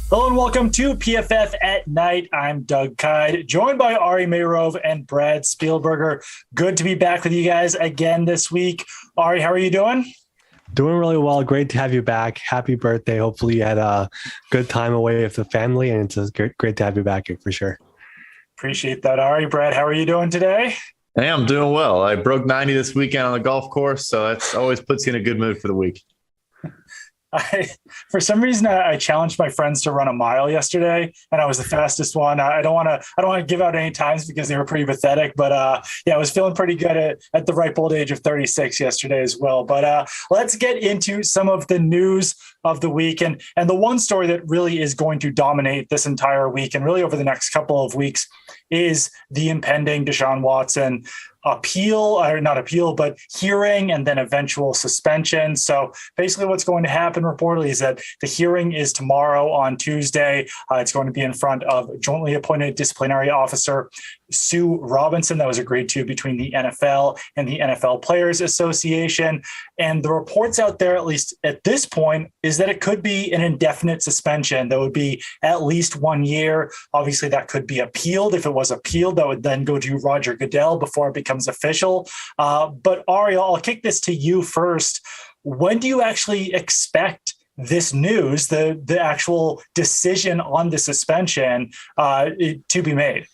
Hello and welcome to PFF at Night. I'm Doug Kyed, joined by Ari Meirov and Brad Spielberger. Good to be back with you guys again this week. Ari, how are you doing? Doing really well. Great to have you back. Happy birthday. Hopefully you had a good time away with the family, and it's great to have you back here for sure. Appreciate that, Ari. Brad, how are you doing today? Hey, I'm doing well. I broke 90 this weekend on the golf course, so that always puts you in a good mood for the week. For some reason, I challenged my friends to run a mile yesterday, and I was the fastest one. I don't want to give out any times because they were pretty pathetic, but I was feeling pretty good at the ripe old age of 36 yesterday as well. But let's get into some of the news of the week, and the one story that really is going to dominate this entire week and really over the next couple of weeks is the impending Deshaun Watson hearing and then eventual suspension. So basically what's going to happen reportedly is that the hearing is tomorrow on Tuesday. It's going to be in front of jointly appointed disciplinary officer Sue Robinson. That was agreed to between the NFL and the NFL Players Association. And the reports out there, at least at this point, is that it could be an indefinite suspension. That would be at least 1 year. Obviously, that could be appealed. If it was appealed, that would then go to Roger Goodell before it becomes official. But Ari, I'll kick this to you first. When do you actually expect this news, the actual decision on the suspension, to be made?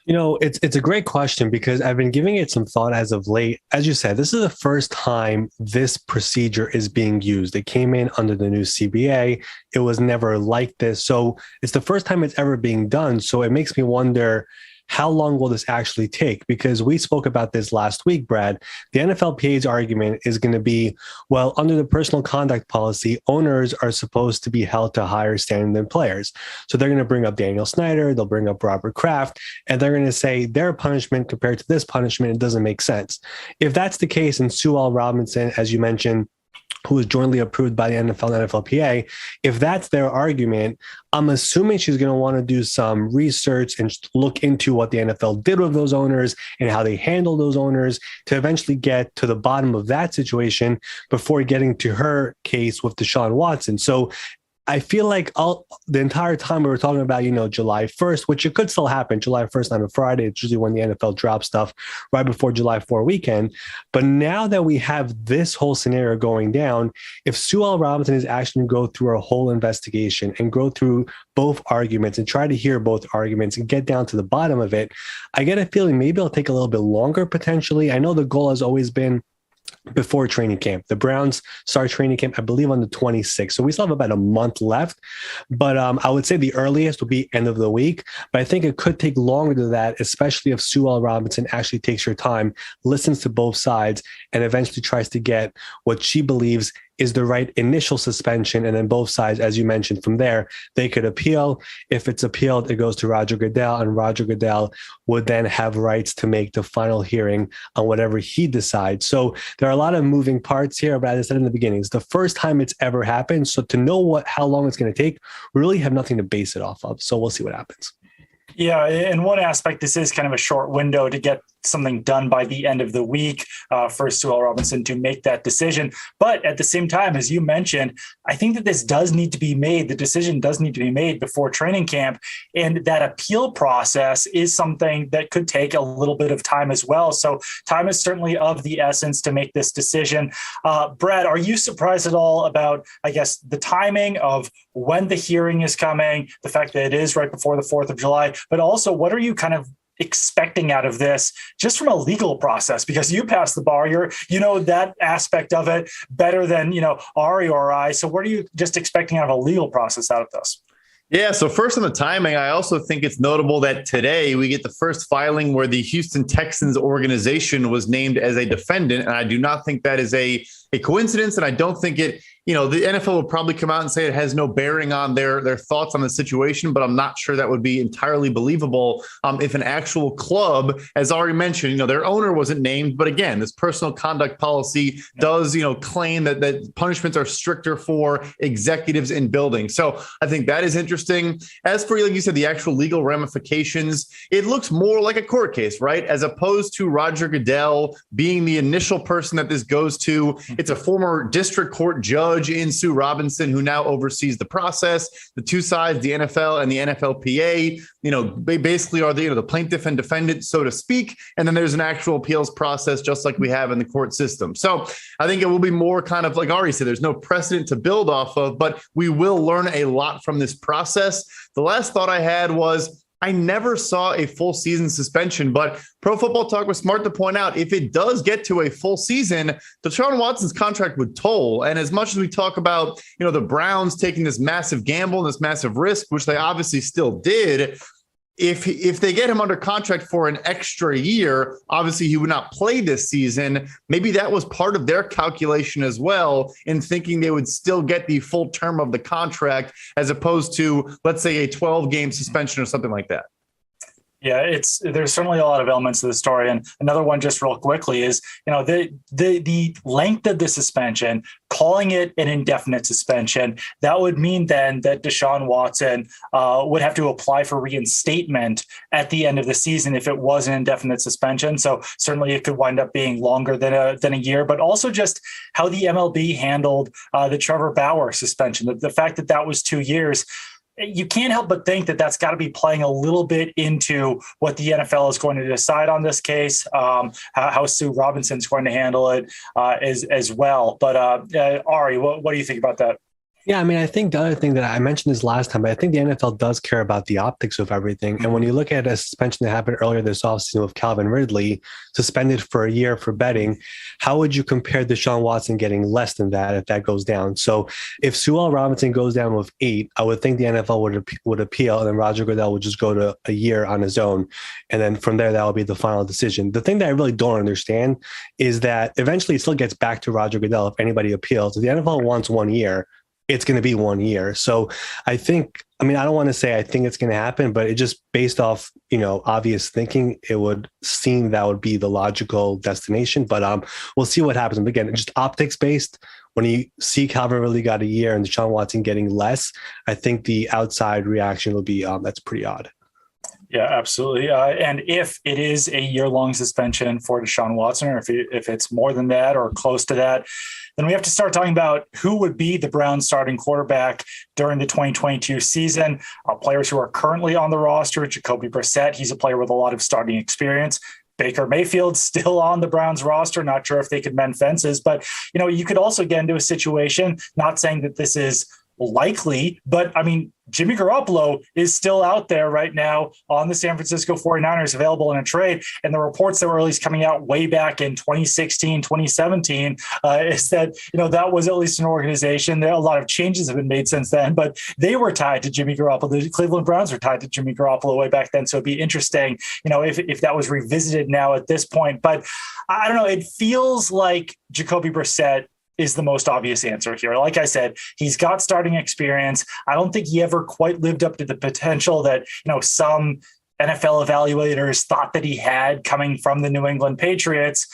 You know, it's a great question because I've been giving it some thought as of late. As you said, this is the first time this procedure is being used. It came in under the new CBA. It was never like this. So it's the first time it's ever being done. So it makes me wonder, how long will this actually take? Because we spoke about this last week, Brad. The NFLPA's argument is going to be, well, under the personal conduct policy, owners are supposed to be held to a higher standard than players. So they're going to bring up Daniel Snyder, they'll bring up Robert Kraft, and they're going to say their punishment compared to this punishment, it doesn't make sense. If that's the case, and Sue Robinson, as you mentioned, who is jointly approved by the NFL and NFLPA, if that's their argument, I'm assuming she's going to want to do some research and look into what the NFL did with those owners and how they handle those owners to eventually get to the bottom of that situation before getting to her case with Deshaun Watson. So I feel like the entire time we were talking about, July 1st, which it could still happen, July 1st on a Friday. It's usually when the NFL drops stuff right before July 4 weekend. But now that we have this whole scenario going down, if Sue Robinson is actually going to go through a whole investigation and go through both arguments and try to hear both arguments and get down to the bottom of it, I get a feeling maybe it'll take a little bit longer potentially. I know the goal has always been before training camp. The Browns start training camp, I believe, on the 26th. So we still have about a month left. But I would say the earliest will be end of the week. But I think it could take longer than that, especially if Sue Robinson actually takes her time, listens to both sides, and eventually tries to get what she believes is the right initial suspension. And then both sides, as you mentioned, from there, they could appeal. If it's appealed, it goes to Roger Goodell, and Roger Goodell would then have rights to make the final hearing on whatever he decides. So there are a lot of moving parts here, but as I said in the beginning, it's the first time it's ever happened. So to know how long it's going to take, we really have nothing to base it off of. So we'll see what happens. Yeah, in one aspect, this is kind of a short window to get something done by the end of the week for Sue Robinson to make that decision. But at the same time, as you mentioned, I think that this does need to be made. The decision does need to be made before training camp. And that appeal process is something that could take a little bit of time as well. So time is certainly of the essence to make this decision. Brad, are you surprised at all about, I guess, the timing of when the hearing is coming, the fact that it is right before the 4th of July, but also what are you kind of expecting out of this just from a legal process? Because you passed the bar, you know that aspect of it better than, Ari or I. So what are you just expecting out of a legal process out of this? Yeah, so first on the timing, I also think it's notable that today we get the first filing where the Houston Texans organization was named as a defendant. And I do not think that is a coincidence. And I don't think it, the NFL will probably come out and say it has no bearing on their thoughts on the situation, but I'm not sure that would be entirely believable if an actual club, as already mentioned, their owner wasn't named. But again, this personal conduct policy does, claim that punishments are stricter for executives in buildings. So I think that is interesting. As for, like you said, the actual legal ramifications, it looks more like a court case, right? As opposed to Roger Goodell being the initial person that this goes to. It's It's a former district court judge in Sue Robinson who now oversees the process. The two sides, the NFL and the NFLPA, they basically are the plaintiff and defendant, so to speak. And then there's an actual appeals process, just like we have in the court system. So I think it will be more kind of like Ari said, there's no precedent to build off of, but we will learn a lot from this process. The last thought I had was, I never saw a full season suspension, but Pro Football Talk was smart to point out if it does get to a full season, Deshaun Watson's contract would toll. And as much as we talk about, the Browns taking this massive gamble and this massive risk, which they obviously still did, if they get him under contract for an extra year, obviously he would not play this season. Maybe that was part of their calculation as well in thinking they would still get the full term of the contract as opposed to, let's say, a 12-game suspension or something like that. Yeah, there's certainly a lot of elements to the story. And another one just real quickly is, the length of the suspension, calling it an indefinite suspension, that would mean then that Deshaun Watson would have to apply for reinstatement at the end of the season if it was an indefinite suspension. So certainly it could wind up being longer than a year, but also just how the MLB handled the Trevor Bauer suspension, the fact that was 2 years. You can't help but think that that's got to be playing a little bit into what the NFL is going to decide on this case, how Sue Robinson's going to handle it as well. But Ari, what do you think about that? Yeah, I mean, I think the other thing that I mentioned this last time, but I think the NFL does care about the optics of everything. And when you look at a suspension that happened earlier this offseason with Calvin Ridley, suspended for a year for betting, how would you compare Deshaun Watson getting less than that if that goes down? So if Sue Robinson goes down with 8, I would think the NFL would appeal, and then Roger Goodell would just go to a year on his own. And then from there, that would be the final decision. The thing that I really don't understand is that eventually it still gets back to Roger Goodell if anybody appeals. If the NFL wants 1 year, it's going to be 1 year. So I don't want to say I think it's going to happen, but it just based off, obvious thinking, it would seem that would be the logical destination, but we'll see what happens. But again, just optics based, when you see Calvin really got a year and Deshaun Watson getting less, I think the outside reaction will be, that's pretty odd. Yeah, absolutely. And if it is a year-long suspension for Deshaun Watson, or if it's more than that or close to that, then we have to start talking about who would be the Browns starting quarterback during the 2022 season. Players who are currently on the roster: Jacoby Brissett. He's a player with a lot of starting experience. Baker Mayfield still on the Browns roster. Not sure if they could mend fences, but you could also get into a situation, not saying that this is likely, but I mean, Jimmy Garoppolo is still out there right now on the San Francisco 49ers, available in a trade. And the reports that were at least coming out way back in 2016, 2017, is that, that was at least an organization. A lot of changes have been made since then, but they were tied to Jimmy Garoppolo. The Cleveland Browns were tied to Jimmy Garoppolo way back then. So it'd be interesting, if that was revisited now at this point. But I don't know, it feels like Jacoby Brissett is the most obvious answer here. Like I said, he's got starting experience. I don't think he ever quite lived up to the potential that, some NFL evaluators thought that he had coming from the New England Patriots,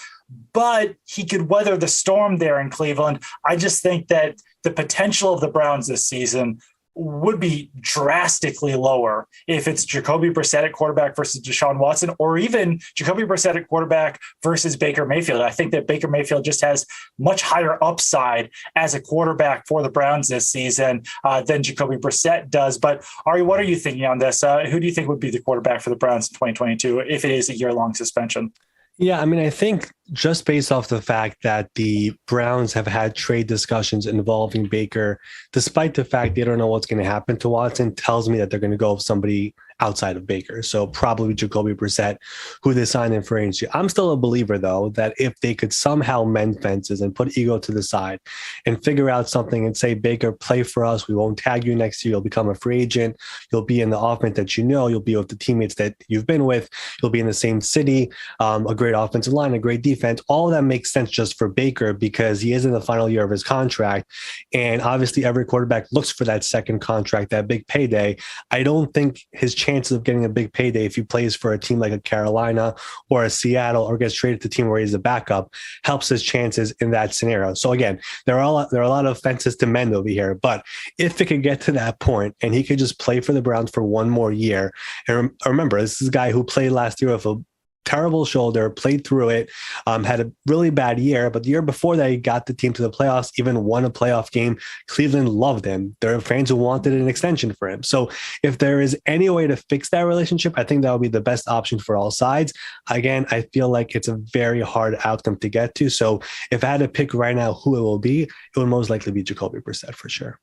but he could weather the storm there in Cleveland. I just think that the potential of the Browns this season would be drastically lower if it's Jacoby Brissett at quarterback versus Deshaun Watson, or even Jacoby Brissett at quarterback versus Baker Mayfield. I think that Baker Mayfield just has much higher upside as a quarterback for the Browns this season than Jacoby Brissett does. But Ari, what are you thinking on this? Who do you think would be the quarterback for the Browns in 2022 if it is a year-long suspension? Yeah, I mean, I think just based off the fact that the Browns have had trade discussions involving Baker, despite the fact they don't know what's going to happen to Watson, tells me that they're going to go with somebody outside of Baker. So probably Jacoby Brissett, who they signed in for agency. I'm still a believer, though, that if they could somehow mend fences and put ego to the side and figure out something and say, Baker, play for us. We won't tag you next year. You'll become a free agent. You'll be in the offense that you'll be with the teammates that you've been with. You'll be in the same city, a great offensive line, a great defense. All of that makes sense just for Baker because he is in the final year of his contract. And obviously every quarterback looks for that second contract, that big payday. I don't think his chances of getting a big payday if he plays for a team like a Carolina or a Seattle or gets traded to the team where he's a backup helps his chances in that scenario. So again, there are a lot of fences to mend over here, but if it could get to that point and he could just play for the Browns for one more year, and remember, this is a guy who played last year with a terrible shoulder, played through it, had a really bad year. But the year before that, he got the team to the playoffs, even won a playoff game. Cleveland loved him. There are fans who wanted an extension for him. So if there is any way to fix that relationship, I think that would be the best option for all sides. Again, I feel like it's a very hard outcome to get to. So if I had to pick right now who it will be, it would most likely be Jacoby Brissett for sure.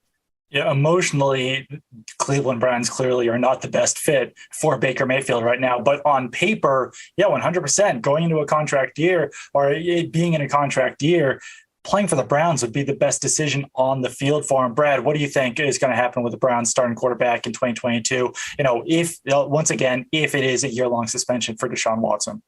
Yeah, emotionally, Cleveland Browns clearly are not the best fit for Baker Mayfield right now. But on paper, yeah, 100% going into a contract year, or it being in a contract year, playing for the Browns would be the best decision on the field for him. Brad, what do you think is going to happen with the Browns starting quarterback in 2022? If once again, if it is a year-long suspension for Deshaun Watson.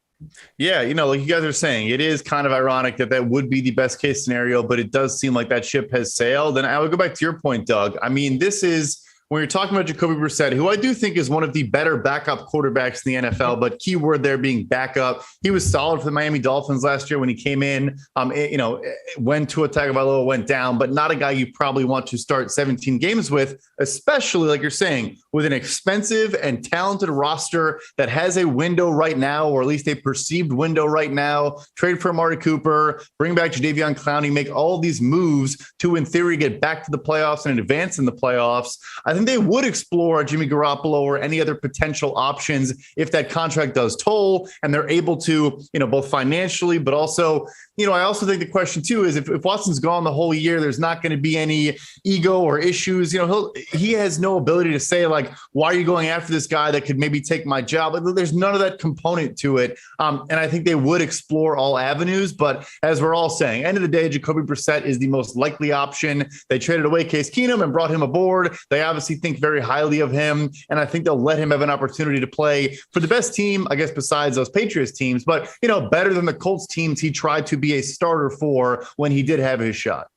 Yeah, like you guys are saying, it is kind of ironic that would be the best case scenario, but it does seem like that ship has sailed. And I would go back to your point, Doug. I mean, this is when you're talking about Jacoby Brissett, who I do think is one of the better backup quarterbacks in the NFL, but keyword there being backup. He was solid for the Miami Dolphins last year when he came in. When Tua Tagovailoa went down, but not a guy you probably want to start 17 games with, especially like you're saying, with an expensive and talented roster that has a window right now, or at least a perceived window right now. Trade for Amari Cooper, bring back Jadeveon Clowney, make all these moves to, in theory, get back to the playoffs and advance in the playoffs. I think they would explore Jimmy Garoppolo or any other potential options if that contract does toll and they're able to, both financially, but also, I also think the question too is if Watson's gone the whole year, there's not going to be any ego or issues. He has no ability to say like, why are you going after this guy that could maybe take my job? There's none of that component to it. And I think they would explore all avenues. But as we're all saying, end of the day, Jacoby Brissett is the most likely option. They traded away Case Keenum and brought him aboard. They obviously think very highly of him. And I think they'll let him have an opportunity to play for the best team, I guess, besides those Patriots teams, but, better than the Colts teams he tried to be a starter for when he did have his shot.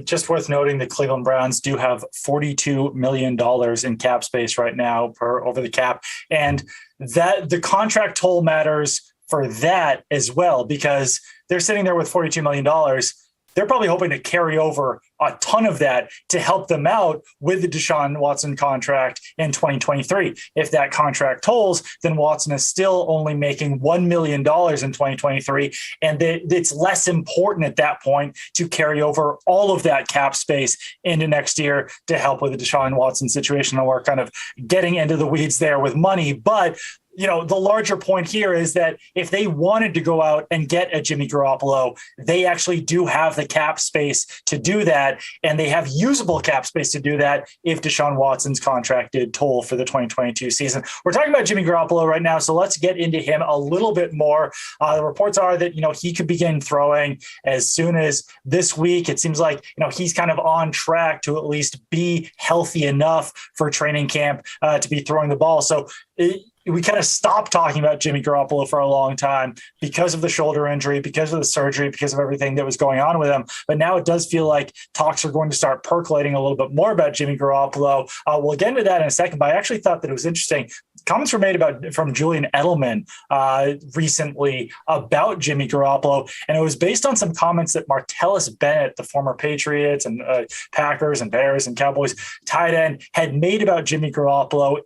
Just worth noting the Cleveland Browns do have $42 million in cap space right now over the cap. And that the contract toll matters for that as well, because they're sitting there with $42 million. They're probably hoping to carry over a ton of that to help them out with the Deshaun Watson contract in 2023. If that contract tolls, then Watson is still only making $1 million in 2023. And it's less important at that point to carry over all of that cap space into next year to help with the Deshaun Watson situation. And we're kind of getting into the weeds there with money. But the larger point here is that if they wanted to go out and get a Jimmy Garoppolo, they actually do have the cap space to do that. And they have usable cap space to do that if Deshaun Watson's contract did toll for the 2022 season. We're talking about Jimmy Garoppolo right now, so let's get into him a little bit more. The reports are that, he could begin throwing as soon as this week. It seems like, he's kind of on track to at least be healthy enough for training camp to be throwing the ball. So we kind of stopped talking about Jimmy Garoppolo for a long time because of the shoulder injury, because of the surgery, because of everything that was going on with him. But now it does feel like talks are going to start percolating a little bit more about Jimmy Garoppolo. We'll get into that in a second, but I actually thought that it was interesting. Comments were made from Julian Edelman recently about Jimmy Garoppolo, and it was based on some comments that Martellus Bennett, the former Patriots and Packers and Bears and Cowboys tight end, had made about Jimmy Garoppolo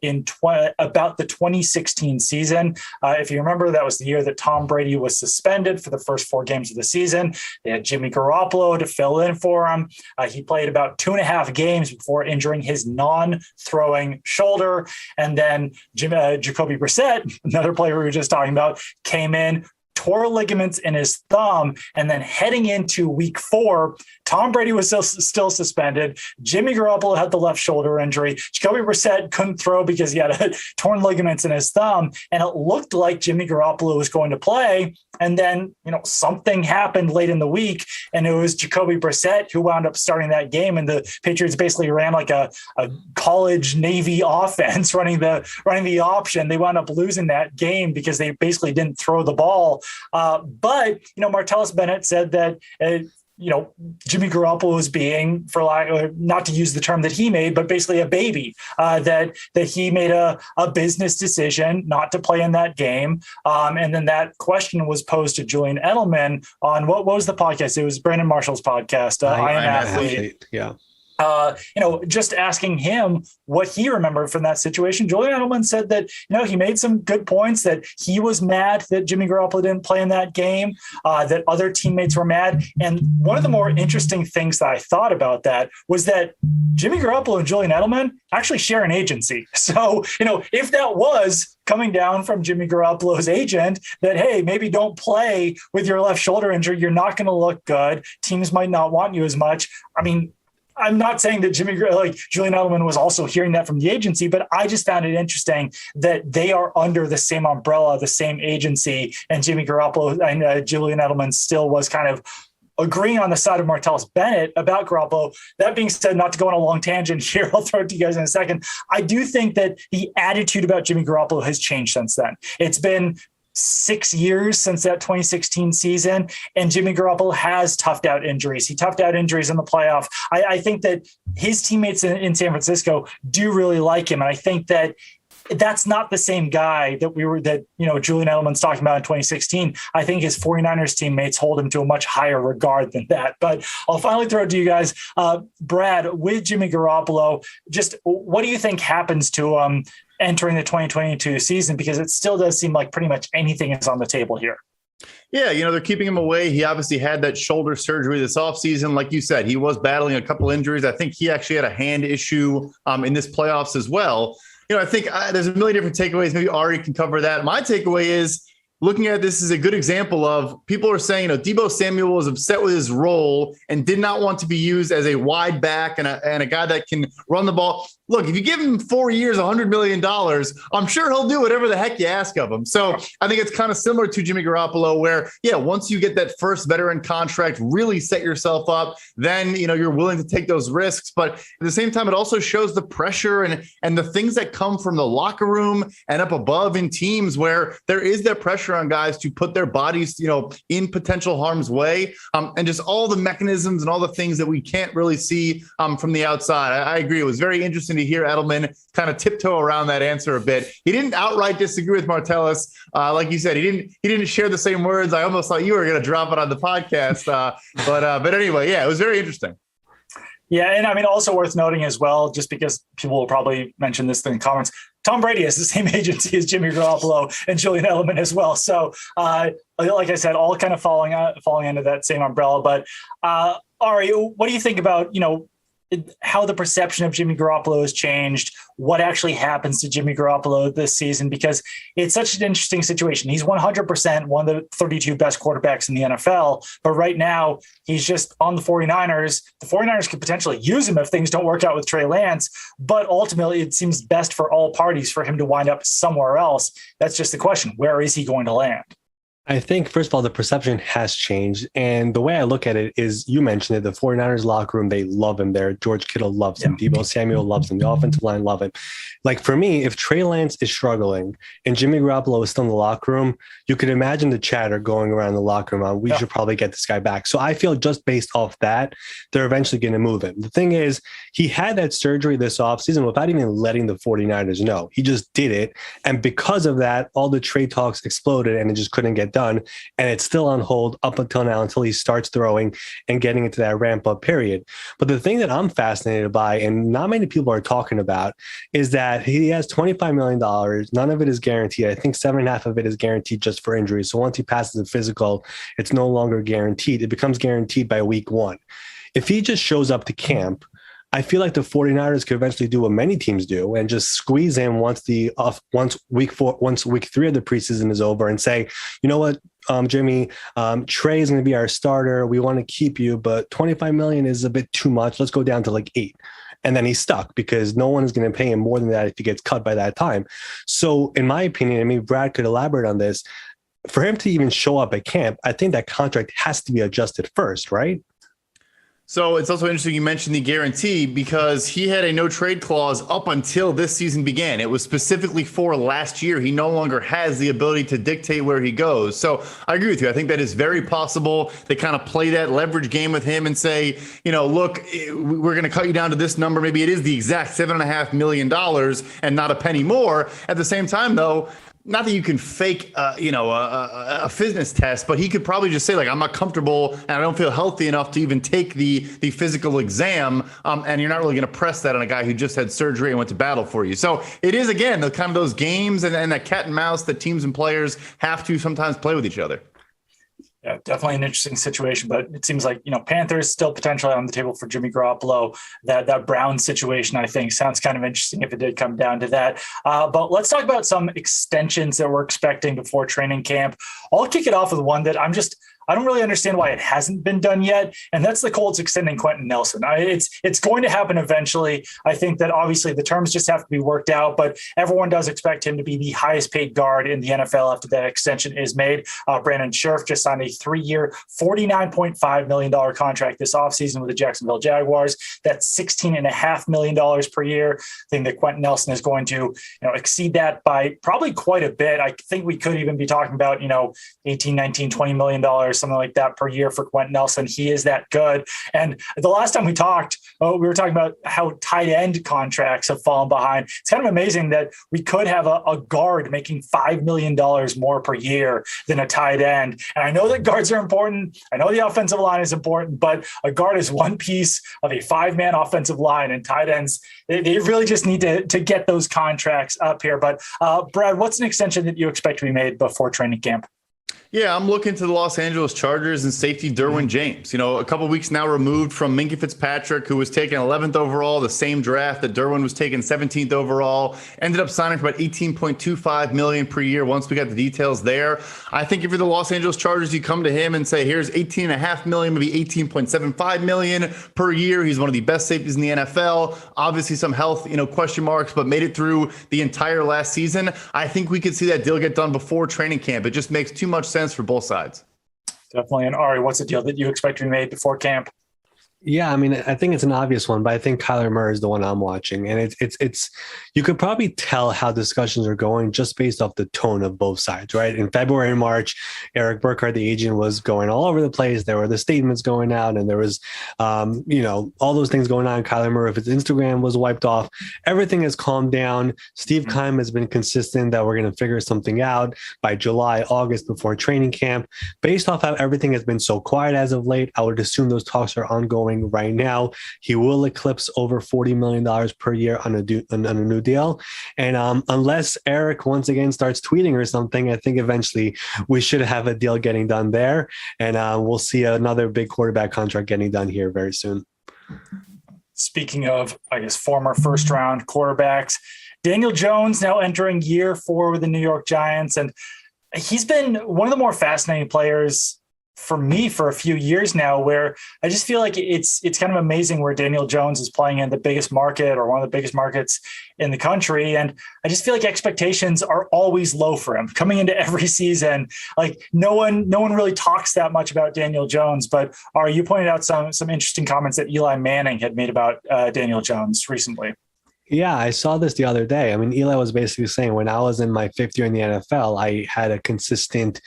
about the 2016 season. If you remember, that was the year that Tom Brady was suspended for the first 4 games of the season. They had Jimmy Garoppolo to fill in for him. He played about 2.5 games before injuring his non-throwing shoulder, and then Jacoby Brissett, another player we were just talking about, came in, tore ligaments in his thumb, and then heading into week 4, Tom Brady was still suspended. Jimmy Garoppolo had the left shoulder injury. Jacoby Brissett couldn't throw because he had torn ligaments in his thumb, and it looked like Jimmy Garoppolo was going to play. And then, something happened late in the week, and it was Jacoby Brissett who wound up starting that game. And the Patriots basically ran like a college Navy offense, running the option. They wound up losing that game because they basically didn't throw the ball. But Martellus Bennett said that Jimmy Garoppolo was being, not to use the term that he made, but basically a baby, that he made a business decision not to play in that game. And then that question was posed to Julian Edelman on what was the podcast? It was Brandon Marshall's podcast, I Am Athlete. Yeah. just asking him what he remembered from that situation, Julian Edelman said that, he made some good points, that he was mad that Jimmy Garoppolo didn't play in that game, that other teammates were mad. And one of the more interesting things that I thought about that was that Jimmy Garoppolo and Julian Edelman actually share an agency. So, if that was coming down from Jimmy Garoppolo's agent that, hey, maybe don't play with your left shoulder injury, you're not going to look good, teams might not want you as much. I mean, I'm not saying that Julian Edelman was also hearing that from the agency, but I just found it interesting that they are under the same umbrella, the same agency, and Jimmy Garoppolo and Julian Edelman still was kind of agreeing on the side of Martellus Bennett about Garoppolo. That being said, not to go on a long tangent here, I'll throw it to you guys in a second. I do think that the attitude about Jimmy Garoppolo has changed since then. It's been 6 years since that 2016 season, and Jimmy Garoppolo has toughed out injuries. He toughed out injuries in the playoff. I think that his teammates in San Francisco do really like him, and I think that that's not the same guy that Julian Edelman's talking about in 2016. I think his 49ers teammates hold him to a much higher regard than that. But I'll finally throw it to you guys. Brad, with Jimmy Garoppolo, just what do you think happens to him entering the 2022 season? Because it still does seem like pretty much anything is on the table here. Yeah, they're keeping him away. He obviously had that shoulder surgery this offseason. Like you said, he was battling a couple injuries. I think he actually had a hand issue in this playoffs as well. I think there's a million different takeaways. Maybe Ari can cover that. My takeaway is looking at this is a good example of people are saying, Deebo Samuel was upset with his role and did not want to be used as a wide back and a guy that can run the ball. Look, if you give him 4 years, $100 million, I'm sure he'll do whatever the heck you ask of him. So I think it's kind of similar to Jimmy Garoppolo where, once you get that first veteran contract, really set yourself up, then, you're willing to take those risks. But at the same time, it also shows the pressure and the things that come from the locker room and up above in teams where there is that pressure on guys to put their bodies, in potential harm's way, and just all the mechanisms and all the things that we can't really see from the outside. I agree. It was very interesting to hear Edelman kind of tiptoe around that answer a bit. He didn't outright disagree with Martellus. Like you said, he didn't share the same words. I almost thought you were going to drop it on the podcast. But anyway, it was very interesting. Yeah, and I mean, also worth noting as well, just because people will probably mention this in the comments, Tom Brady has the same agency as Jimmy Garoppolo and Julian Edelman as well. So, like I said, all kind of falling under that same umbrella. But Ari, what do you think about, how the perception of Jimmy Garoppolo has changed, what actually happens to Jimmy Garoppolo this season? Because it's such an interesting situation. He's 100% one of the 32 best quarterbacks in the NFL, but right now he's just on the 49ers. The 49ers could potentially use him if things don't work out with Trey Lance, but ultimately it seems best for all parties for him to wind up somewhere else. That's just the question. Where is he going to land? I think, first of all, the perception has changed. And the way I look at it is, you mentioned it, the 49ers locker room, they love him there. George Kittle loves him. Deebo Samuel loves him. The offensive line love him. Like, for me, if Trey Lance is struggling and Jimmy Garoppolo is still in the locker room, you could imagine the chatter going around the locker room on, we should probably get this guy back. So I feel just based off that, they're eventually going to move him. The thing is, he had that surgery this offseason without even letting the 49ers know. He just did it. And because of that, all the trade talks exploded and it just couldn't get done. And it's still on hold up until now, until he starts throwing and getting into that ramp up period. But the thing that I'm fascinated by, and not many people are talking about, is that he has $25 million. None of it is guaranteed. I think 7.5 of it is guaranteed just for injuries. So once he passes the physical, it's no longer guaranteed. It becomes guaranteed by week 1. If he just shows up to camp, I feel like the 49ers could eventually do what many teams do and just squeeze him once week 3 of the preseason is over and say, you know what, Jimmy, Trey is going to be our starter. We want to keep you, but $25 million is a bit too much. Let's go down to like 8. And then he's stuck because no one is going to pay him more than that if he gets cut by that time. So in my opinion, I mean, Brad could elaborate on this. For him to even show up at camp, I think that contract has to be adjusted first, right? So it's also interesting you mentioned the guarantee because he had a no trade clause up until this season began. It was specifically for last year. He no longer has the ability to dictate where he goes. So I agree with you. I think that is very possible. They kind of play that leverage game with him and say, look, we're going to cut you down to this number. Maybe it is the exact $7.5 million and not a penny more. At the same time, though, not that you can fake, a fitness test, but he could probably just say, like, I'm not comfortable and I don't feel healthy enough to even take the physical exam. And you're not really going to press that on a guy who just had surgery and went to battle for you. So it is, again, the kind of those games and that cat and mouse that teams and players have to sometimes play with each other. Yeah, definitely an interesting situation, but it seems like, Panthers still potentially on the table for Jimmy Garoppolo. That Brown situation, I think, sounds kind of interesting if it did come down to that. But let's talk about some extensions that we're expecting before training camp. I'll kick it off with one that I don't really understand why it hasn't been done yet, and that's the Colts extending Quentin Nelson. It's going to happen eventually. I think that obviously the terms just have to be worked out, but everyone does expect him to be the highest paid guard in the NFL after that extension is made. Brandon Scherff just signed a 3-year, $49.5 million contract this offseason with the Jacksonville Jaguars. That's $16.5 million per year. I think that Quentin Nelson is going to exceed that by probably quite a bit. I think we could even be talking about 18, 19, $20 million, something like that per year for Quentin Nelson. He is that good. And the last time we talked, we were talking about how tight end contracts have fallen behind. It's kind of amazing that we could have a guard making $5 million more per year than a tight end. And I know that guards are important. I know the offensive line is important, but a guard is one piece of a 5-man offensive line, and tight ends, they really just need to get those contracts up here. But Brad, what's an extension that you expect to be made before training camp? Yeah, I'm looking to the Los Angeles Chargers and safety Derwin James. A couple of weeks now removed from Minkah Fitzpatrick, who was taken 11th overall, the same draft that Derwin was taken 17th overall. Ended up signing for about $18.25 million per year once we got the details there. I think if you're the Los Angeles Chargers, you come to him and say, here's $18.5 million, maybe $18.75 million per year. He's one of the best safeties in the NFL. Obviously some health, question marks, but made it through the entire last season. I think we could see that deal get done before training camp. It just makes too much sense for both sides. Definitely. And Ari, what's the deal that you expect to be made before camp? Yeah, I mean, I think it's an obvious one, but I think Kyler Murray is the one I'm watching, and it's you could probably tell how discussions are going just based off the tone of both sides, right? In February and March, Eric Burkhardt, the agent, was going all over the place. There were the statements going out, and there was, all those things going on. Kyler Murray, if his Instagram was wiped off, everything has calmed down. Steve Keim has been consistent that we're going to figure something out by July, August before training camp. Based off how everything has been so quiet as of late, I would assume those talks are ongoing right now. He will eclipse over $40 million per year on a new deal. And unless Eric once again starts tweeting or something, I think eventually we should have a deal getting done there. And we'll see another big quarterback contract getting done here very soon. Speaking of, former first round quarterbacks, Daniel Jones now entering year 4 with the New York Giants. And he's been one of the more fascinating players for me for a few years now, where I just feel like it's kind of amazing where Daniel Jones is playing in the biggest market or one of the biggest markets in the country. And I just feel like expectations are always low for him coming into every season. Like no one really talks that much about Daniel Jones, but you pointed out some interesting comments that Eli Manning had made about Daniel Jones recently. Yeah, I saw this the other day. I mean, Eli was basically saying when I was in my 5th year in the NFL, I had a consistent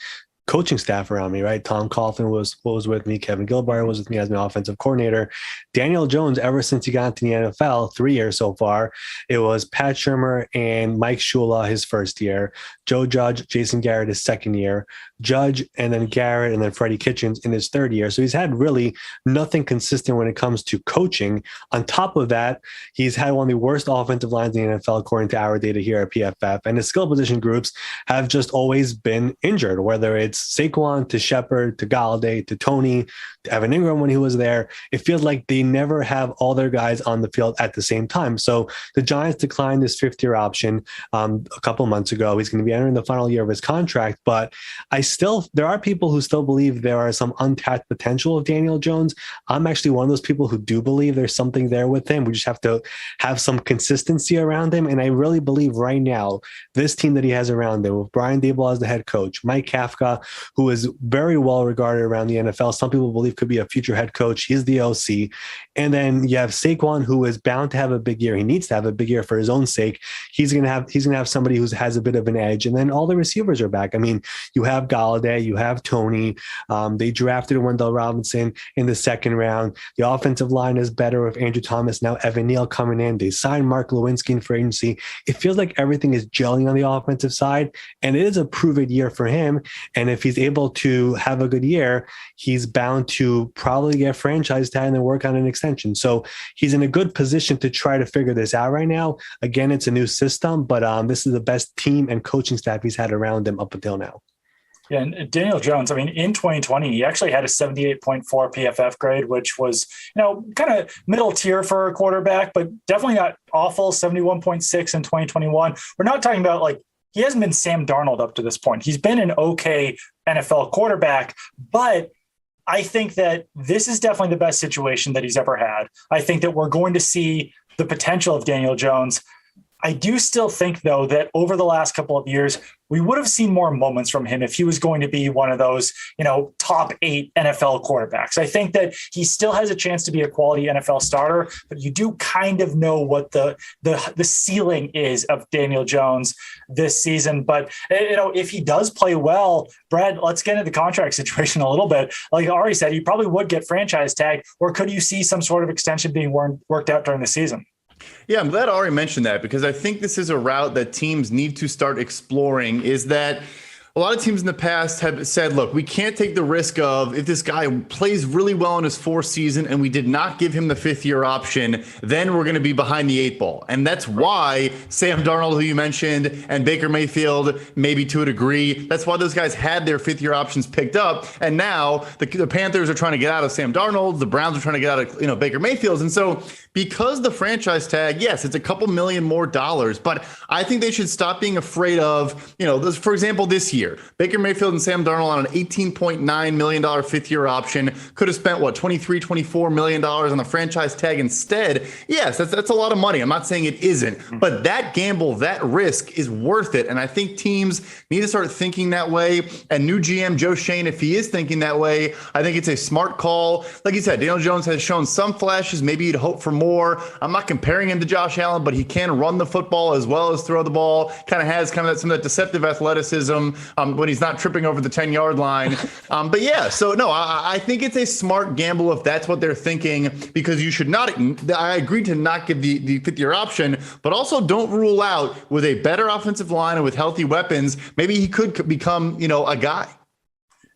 coaching staff around me, right? Tom Coughlin was with me. Kevin Gilbert was with me as my offensive coordinator. Daniel Jones, ever since he got into the NFL, 3 years so far, it was Pat Shurmur and Mike Shula his first year, Joe Judge, Jason Garrett his second year, Judge, and then Garrett, and then Freddie Kitchens in his third year. So he's had really nothing consistent when it comes to coaching. On top of that, he's had one of the worst offensive lines in the NFL, according to our data here at PFF. And his skill position groups have just always been injured, whether it's Saquon to Shepard to Galladay to Tony to Evan Ingram when he was there. It feels like they never have all their guys on the field at the same time. So the Giants declined this 5th-year option a couple months ago. He's going to be entering the final year of his contract, but there are people who still believe there are some untapped potential of Daniel Jones. I'm actually one of those people who do believe there's something there with him. We just have to have some consistency around him. And I really believe right now, this team that he has around him with Brian Daboll as the head coach, Mike Kafka who is very well regarded around the NFL. Some people believe could be a future head coach. He's the OC. And then you have Saquon, who is bound to have a big year. He needs to have a big year for his own sake. He's gonna have somebody who has a bit of an edge. And then all the receivers are back. I mean, you have Galladay, you have Tony. They drafted Wendell Robinson in the second round. The offensive line is better with Andrew Thomas, now Evan Neal coming in. They signed Mark Lewinsky in free agency. It feels like everything is gelling on the offensive side, and it is a prove-it year for him. And if he's able to have a good year, he's bound to probably get franchise tag and then work on an extension. So he's in a good position to try to figure this out right now. Again, it's a new system, but this is the best team and coaching staff he's had around him up until now. Yeah, and Daniel Jones, I mean, in 2020, he actually had a 78.4 PFF grade, which was, kind of middle tier for a quarterback, but definitely not awful. 71.6 in 2021. We're not talking about he hasn't been Sam Darnold up to this point. He's been an okay NFL quarterback, but I think that this is definitely the best situation that he's ever had. I think that we're going to see the potential of Daniel Jones. I do still think, though, that over the last couple of years, we would have seen more moments from him if he was going to be one of those, top 8 NFL quarterbacks. I think that he still has a chance to be a quality NFL starter, but you do kind of know what the ceiling is of Daniel Jones this season. But, if he does play well, Brad, let's get into the contract situation a little bit. Like Ari said, he probably would get franchise tag, or could you see some sort of extension being worked out during the season? Yeah, I'm glad Ari mentioned that, because I think this is a route that teams need to start exploring, is that a lot of teams in the past have said, look, we can't take the risk of, if this guy plays really well in his 4th season and we did not give him the 5th-year option, then we're going to be behind the 8 ball. And that's why Sam Darnold, who you mentioned, and Baker Mayfield, maybe to a degree, that's why those guys had their 5th-year options picked up. And now the Panthers are trying to get out of Sam Darnold. The Browns are trying to get out of Baker Mayfield. And so because the franchise tag, yes, it's a couple million more dollars, but I think they should stop being afraid of, for example, this year, Baker Mayfield and Sam Darnold on an $18.9 million 5th-year option could have spent, $24 million on the franchise tag instead. Yes, that's a lot of money. I'm not saying it isn't, but that gamble, that risk is worth it. And I think teams need to start thinking that way. And new GM Joe Schoen, if he is thinking that way, I think it's a smart call. Like you said, Daniel Jones has shown some flashes. Maybe you'd hope for more. I'm not comparing him to Josh Allen, but he can run the football as well as throw the ball. Kind of has some of that deceptive athleticism when he's not tripping over the 10-yard line. But yeah, so no, I think it's a smart gamble if that's what they're thinking, because you should not, I agree to not give the 5th-year option, but also don't rule out with a better offensive line and with healthy weapons, maybe he could become, a guy.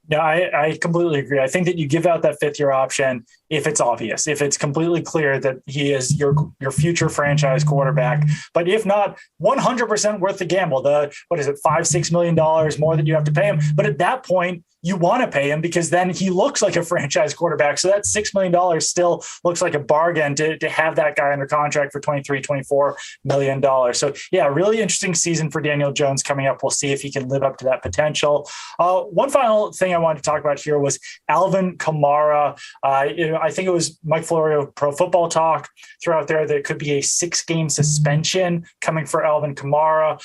No, I completely agree. I think that you give out that 5th-year option if it's obvious, if it's completely clear that he is your future franchise quarterback. But if not, 100% worth the gamble. $5-6 million more that you have to pay him. But at that point, you want to pay him, because then he looks like a franchise quarterback. So that $6 million still looks like a bargain to have that guy under contract for $24 million. So yeah, really interesting season for Daniel Jones coming up. We'll see if he can live up to that potential. One final thing I wanted to talk about here was Alvin Kamara. I think it was Mike Florio of Pro Football Talk threw out there that it could be a 6-game suspension coming for Alvin Kamara,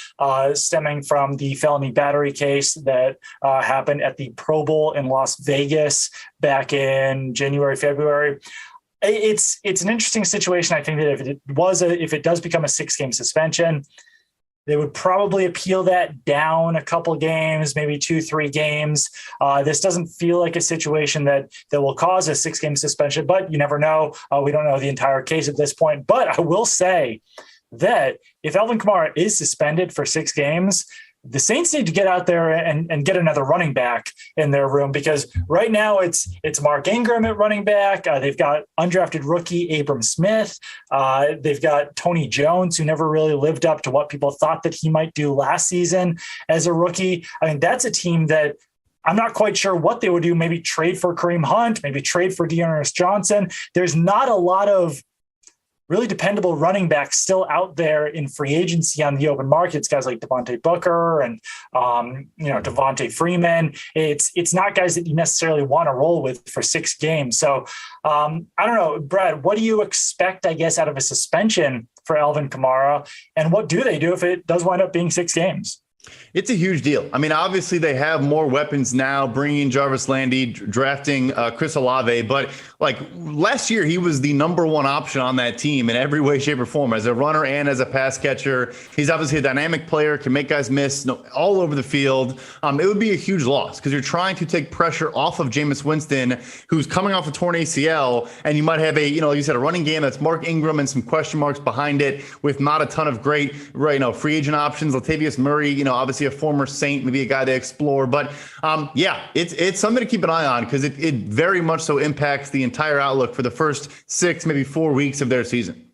stemming from the felony battery case that happened at the Pro Bowl in Las Vegas back in January, February. It's an interesting situation. I think that if it does become a 6-game suspension, they would probably appeal that down a couple games, maybe 2-3 games. This doesn't feel like a situation that will cause a 6-game suspension, but you never know. We don't know the entire case at this point. But I will say that if Alvin Kamara is suspended for 6 games, the Saints need to get out there and get another running back in their room, because right now it's Mark Ingram at running back. They've got undrafted rookie Abram Smith. They've got Tony Jones, who never really lived up to what people thought that he might do last season as a rookie. I mean, that's a team that I'm not quite sure what they would do. Maybe trade for Kareem Hunt, maybe trade for Dearness Johnson. There's not a lot of really dependable running backs still out there in free agency on the open markets, guys like Devontae Booker and, Devontae Freeman. It's not guys that you necessarily want to roll with for 6 games. So I don't know, Brad, what do you expect, I guess, out of a suspension for Alvin Kamara? And what do they do if it does wind up being 6 games? It's a huge deal. I mean, obviously they have more weapons now, bringing in Jarvis Landry, drafting Chris Olave. But like last year, he was the number one option on that team in every way, shape, or form, as a runner and as a pass catcher. He's obviously a dynamic player, can make guys miss all over the field. It would be a huge loss because you're trying to take pressure off of Jameis Winston, who's coming off a torn ACL, and you might have a, like you said, a running game that's Mark Ingram and some question marks behind it with not a ton of great, free agent options. Latavius Murray, obviously a former Saint, maybe a guy to explore. But it's something to keep an eye on because it very much so impacts the entire outlook for the first 6, maybe 4 weeks of their season.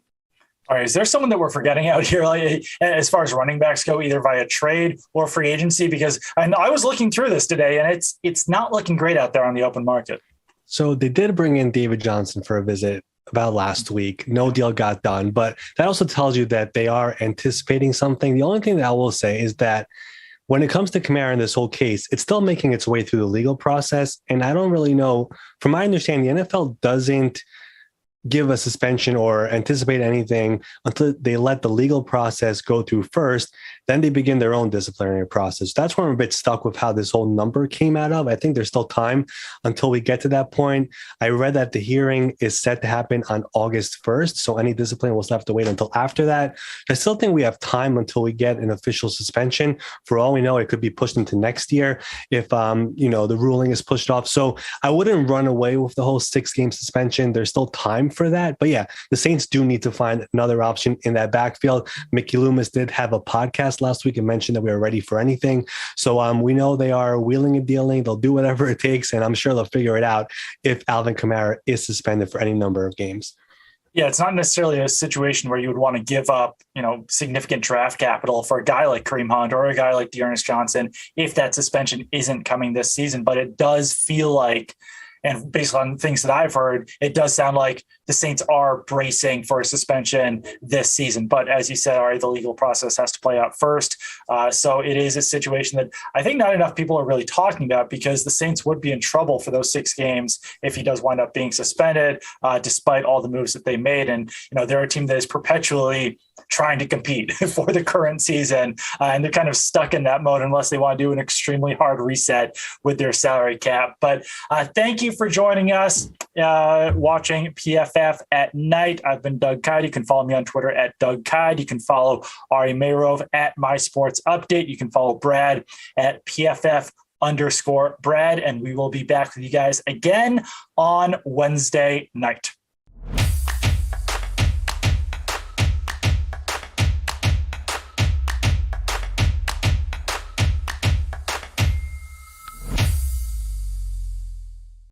All right, is there someone that we're forgetting out here, like, as far as running backs go, either via trade or free agency? Because I was looking through this today, and it's not looking great out there on the open market. So they did bring in David Johnson for a visit about last week. No deal got done, but that also tells you that they are anticipating something. The only thing that I will say is that when it comes to Kamara in this whole case, it's still making its way through the legal process. And I don't really know, from my understanding, the NFL doesn't give a suspension or anticipate anything until they let the legal process go through first. Then they begin their own disciplinary process. That's where I'm a bit stuck with how this whole number came out of. I think there's still time until we get to that point. I read that the hearing is set to happen on August 1st. So any discipline will still have to wait until after that. I still think we have time until we get an official suspension. For all we know, it could be pushed into next year if, the ruling is pushed off. So I wouldn't run away with the whole 6-game suspension. There's still time for that. But yeah, the Saints do need to find another option in that backfield. Mickey Loomis did have a podcast last week and mentioned that we are ready for anything. So we know they are wheeling and dealing. They'll do whatever it takes, and I'm sure they'll figure it out if Alvin Kamara is suspended for any number of games. Yeah, it's not necessarily a situation where you would want to give up, significant draft capital for a guy like Kareem Hunt or a guy like Dearness Johnson if that suspension isn't coming this season. But it does feel like, and based on things that I've heard, it does sound like the Saints are bracing for a suspension this season. But as you said, all right, the legal process has to play out first. So it is a situation that I think not enough people are really talking about, because the Saints would be in trouble for those 6 games if he does wind up being suspended, despite all the moves that they made. And, they're a team that is perpetually trying to compete for the current season. And they're kind of stuck in that mode unless they want to do an extremely hard reset with their salary cap. But thank you for joining us, watching PFF at Night. I've been Doug Kyed. You can follow me on Twitter at Doug Kyed. You can follow Ari Meirov at My Sports Update. You can follow Brad at PFF_Brad. And we will be back with you guys again on Wednesday night.